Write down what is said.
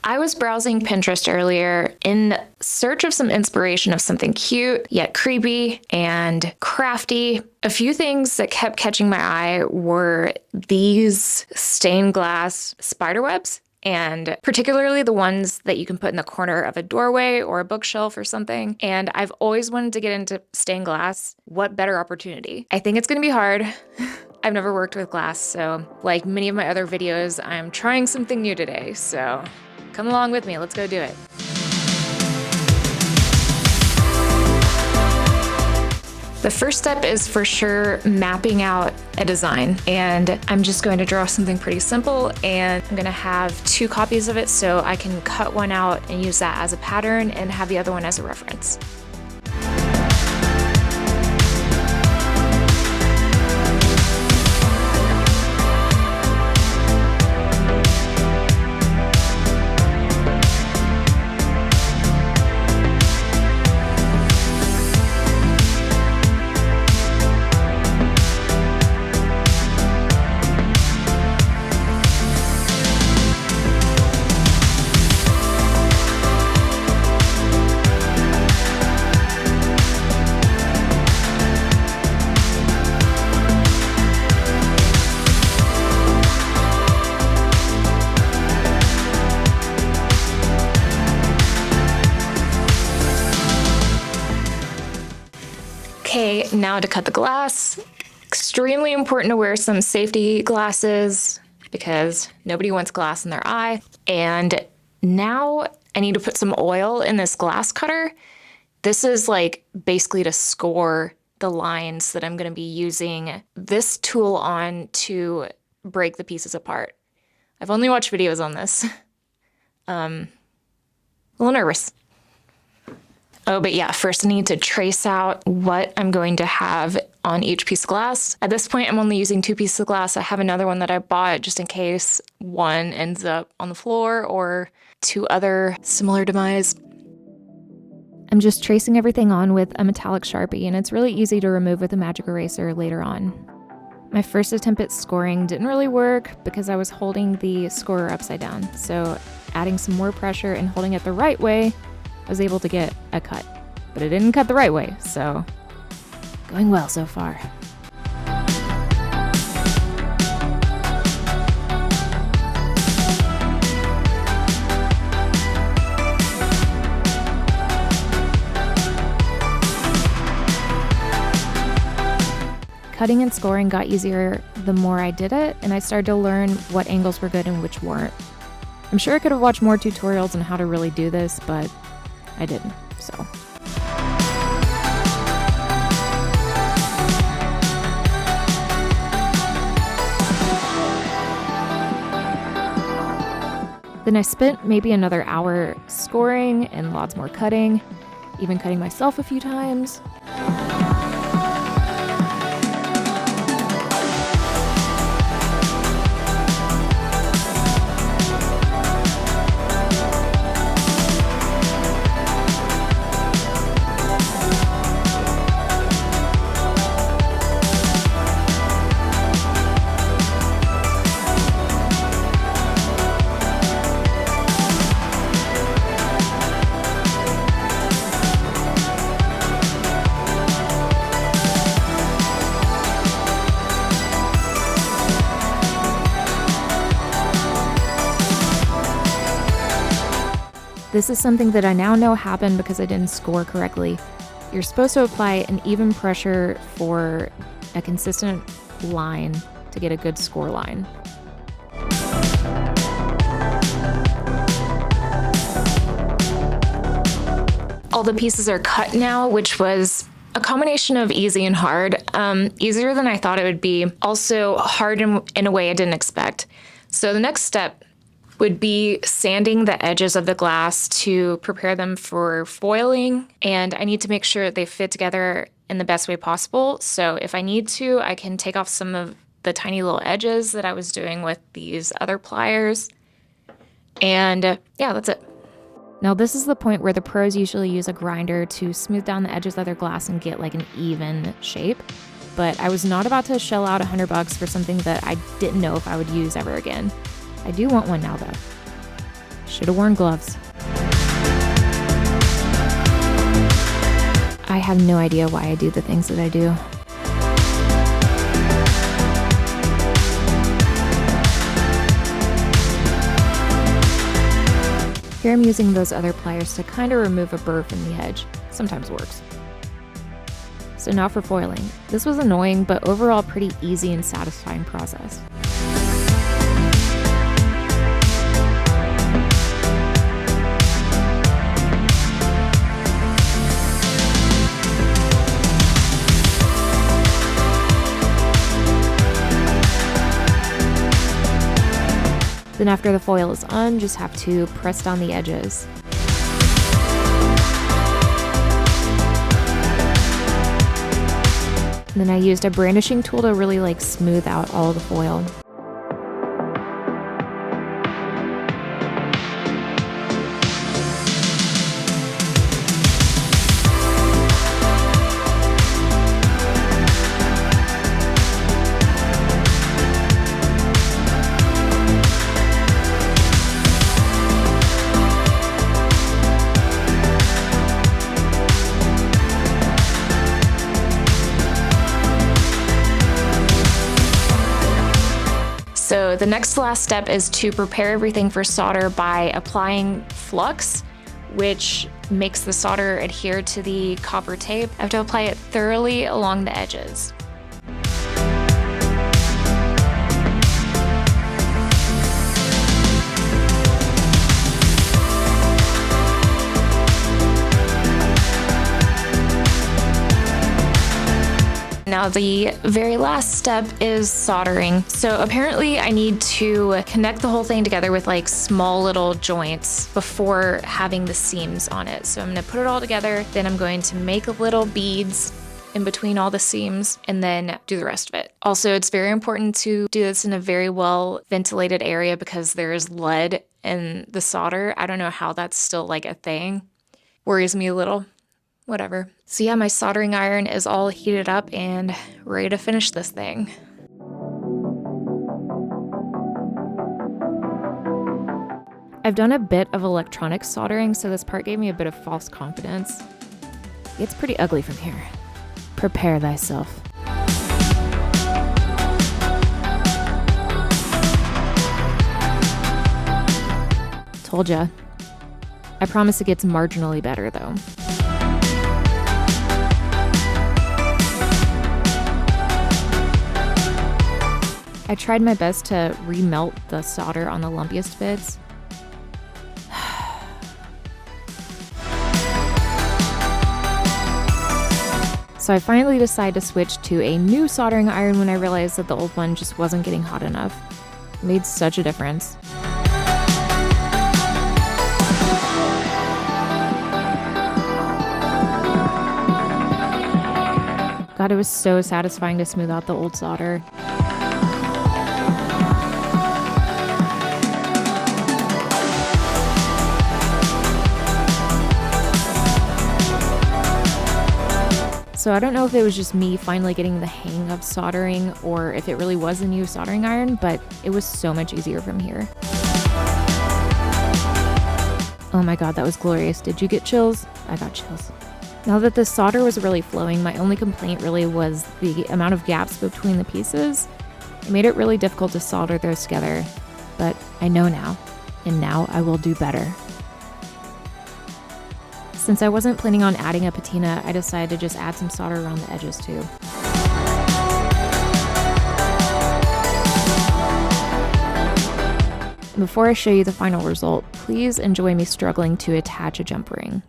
I was browsing Pinterest earlier in search of some inspiration of something cute, yet creepy and crafty. A few things that kept catching my eye were these stained glass spider webs, and particularly the ones that you can put in the corner of a doorway or a bookshelf or something. And I've always wanted to get into stained glass. What better opportunity? I think it's gonna be hard. I've never worked with glass, so like many of my other videos, I'm trying something new today, so come along with me, let's go do it. The first step is for sure mapping out a design, and I'm just going to draw something pretty simple, and I'm gonna have 2 copies of it so I can cut one out and use that as a pattern and have the other one as a reference. Okay, now to cut the glass. Extremely important to wear some safety glasses because nobody wants glass in their eye. And now I need to put some oil in this glass cutter. This is like basically to score the lines that I'm gonna be using this tool on to break the pieces apart. I've only watched videos on this. A little nervous. Oh, but yeah, first I need to trace out what I'm going to have on each piece of glass. At this point, I'm only using 2 pieces of glass. I have another one that I bought just in case one ends up on the floor or 2 other similar demise. I'm just tracing everything on with a metallic Sharpie, and it's really easy to remove with a magic eraser later on. My first attempt at scoring didn't really work because I was holding the scorer upside down. So adding some more pressure and holding it the right way, I was able to get a cut, but it didn't cut the right way, so going well so far. Cutting and scoring got easier the more I did it, and I started to learn what angles were good and which weren't. I'm sure I could have watched more tutorials on how to really do this, but I didn't, so. Then I spent maybe another hour scoring and lots more cutting, even cutting myself a few times. This is something that I now know happened because I didn't score correctly. You're supposed to apply an even pressure for a consistent line to get a good score line. All the pieces are cut now, which was a combination of easy and hard. Easier than I thought it would be, also hard in a way I didn't expect. So the next step would be sanding the edges of the glass to prepare them for foiling, and I need to make sure they fit together in the best way possible. So if I need to, I can take off some of the tiny little edges that I was doing with these other pliers. And yeah, that's it. Now this is the point where the pros usually use a grinder to smooth down the edges of their glass and get like an even shape. But I was not about to shell out $100 for something that I didn't know if I would use ever again. I do want one now though. Should have worn gloves. I have no idea why I do the things that I do. Here I'm using those other pliers to kind of remove a burr from the edge. Sometimes works. So now for foiling. This was annoying, but overall pretty easy and satisfying process. Then after the foil is on, just have to press down the edges. And then I used a brandishing tool to really smooth out all the foil. So the next to last step is to prepare everything for solder by applying Flux, which makes the solder adhere to the copper tape. I have to apply it thoroughly along the edges. Now the very last step is soldering. So apparently I need to connect the whole thing together with small little joints before having the seams on it. So I'm gonna put it all together, then I'm going to make little beads in between all the seams and then do the rest of it. Also, it's very important to do this in a very well ventilated area because there is lead in the solder. I don't know how that's still a thing. Worries me a little. Whatever. So yeah, my soldering iron is all heated up and ready to finish this thing. I've done a bit of electronic soldering, so this part gave me a bit of false confidence. It's pretty ugly from here. Prepare thyself. Told ya. I promise it gets marginally better though. I tried my best to remelt the solder on the lumpiest bits. So I finally decided to switch to a new soldering iron when I realized that the old one just wasn't getting hot enough. It made such a difference. God, it was so satisfying to smooth out the old solder. So I don't know if it was just me finally getting the hang of soldering or if it really was a new soldering iron, but it was so much easier from here. Oh my God, that was glorious. Did you get chills? I got chills. Now that the solder was really flowing, my only complaint really was the amount of gaps between the pieces. It made it really difficult to solder those together, but I know now, and now I will do better. Since I wasn't planning on adding a patina, I decided to just add some solder around the edges too. Before I show you the final result, please enjoy me struggling to attach a jump ring.